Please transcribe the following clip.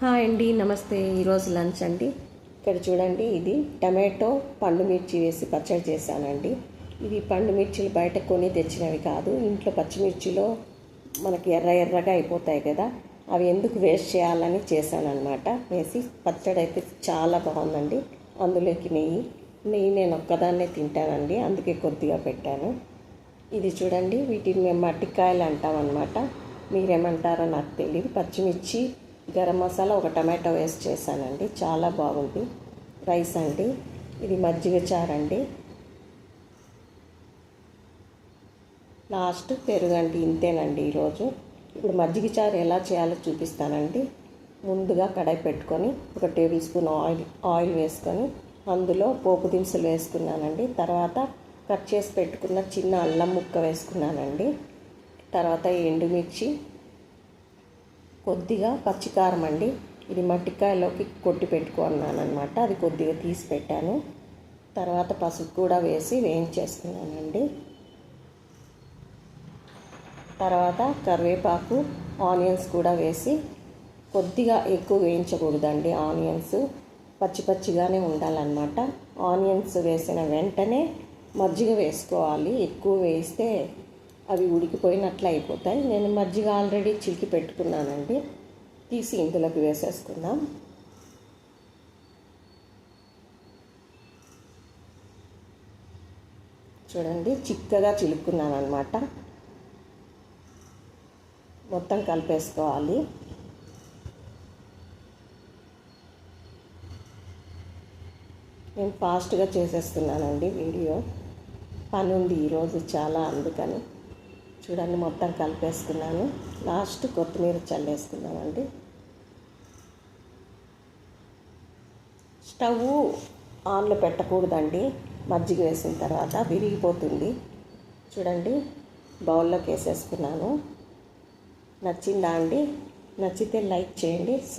Hi అండి, నమస్తే. ఈరోజు లంచ్ అండి. ఇక్కడ చూడండి, ఇది టమాటో పండు మిర్చి వేసి పచ్చడి చేశానండి. ఇవి పండు మిర్చిలు బయట కొని తెచ్చినవి కాదు, ఇంట్లో పచ్చిమిర్చిలో మనకి ఎర్రగా అయిపోతాయి కదా, అవి ఎందుకు వేస్ట్ చేయాలని చేశానన్నమాట. వేసి పచ్చడి అయితే చాలా బాగుందండి. అందులోకి నెయ్యి నేను ఒక్కదాన్నే తింటానండి, అందుకే కొద్దిగా పెట్టాను. ఇది చూడండి, వీటిని మేము మట్టికాయలు అంటామన్నమాట. మీరేమంటారో నాకు తెలియదు. పచ్చిమిర్చి, గరం మసాలా, ఒక టమాటో వేస్ట్ చేశానండి. చాలా బాగుంది. రైస్ అండి. ఇది మజ్జిగ చారు అండి. లాస్ట్ పెరుగండి. ఇంతేనండి ఈరోజు. ఇప్పుడు మజ్జిగ చారు ఎలా చేయాలో చూపిస్తానండి. ముందుగా కడాయి పెట్టుకొని 1 టేబుల్ స్పూన్ ఆయిల్ వేసుకొని అందులో పోపు దినుసులు వేసుకున్నానండి. తర్వాత కట్ చేసి పెట్టుకున్న చిన్న అల్లం ముక్క వేసుకున్నానండి. తర్వాత ఎండుమిర్చి, కొద్దిగా పచ్చికారం అండి. ఇది మట్టికాయలోకి కొట్టి పెట్టుకున్నాను అనమాట, అది కొద్దిగా తీసి పెట్టాను. తర్వాత పసుపు కూడా వేసి వేయించేసుకున్నానండి. తర్వాత కరివేపాకు, ఆనియన్స్ కూడా వేసి, కొద్దిగా ఎక్కువ వేయించకూడదండి. ఆనియన్స్ పచ్చిగానే ఉండాలన్నమాట. ఆనియన్స్ వేసిన వెంటనే మజ్జిగ వేసుకోవాలి. ఎక్కువ వేస్తే అవి ఉడికిపోయినట్లు అయిపోతాయి. నేను మజ్జిగ ఆల్రెడీ చిలికి పెట్టుకున్నానండి. తీసి ఇందులోకి వేసేసుకుందాం. చూడండి, చిక్కగా చిలుక్కున్నాను అనమాట. మొత్తం కలిపేసుకోవాలి. నేను ఫాస్ట్గా చేసేస్తున్నానండి వీడియో. పని ఉంది ఈరోజు చాలా, అందుకని. చూడండి, మొత్తం కలిపేసుకున్నాను. లాస్ట్ కొత్తిమీర చల్లేసుకున్నామండి. స్టవ్ ఆన్లో పెట్టకూడదండి. మజ్జిగ వేసిన తర్వాత విరిగిపోతుంది. చూడండి, బౌల్లోకి వేసేసుకున్నాను. నచ్చిందా అండి? నచ్చితే లైక్ చేయండి.